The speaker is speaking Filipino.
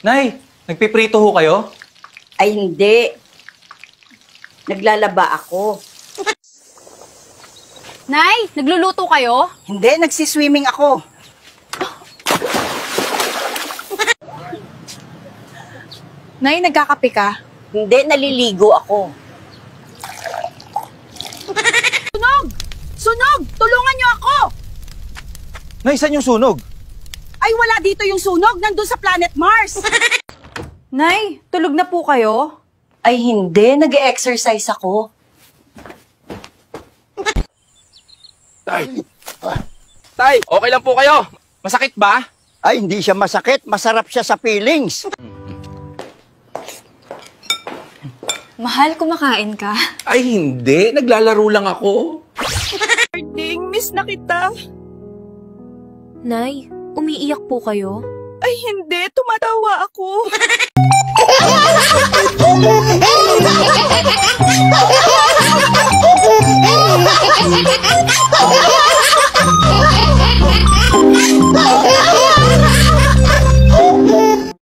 Nay, nagpiprito ho kayo? Ay hindi. Naglalaba ako. Nay, nagluluto kayo? Hindi, nagsiswimming ako. Nay, nagkakape ka? Hindi, naliligo ako. Sunog! Sunog! Tulungan niyo ako! Nay, saan yung sunog? Ay, wala dito yung sunog. Nandun sa planet Mars. Nay, tulog na po kayo? Ay hindi, nag-exercise ako. Tay, okay lang po kayo? Masakit ba? Ay, hindi siya masakit. Masarap siya sa feelings. Mahal, kumakain ka? Ay, hindi. Naglalaro lang ako. Ding, miss na kita. Nay, umiiyak po kayo? Ay hindi, tumatawa ako.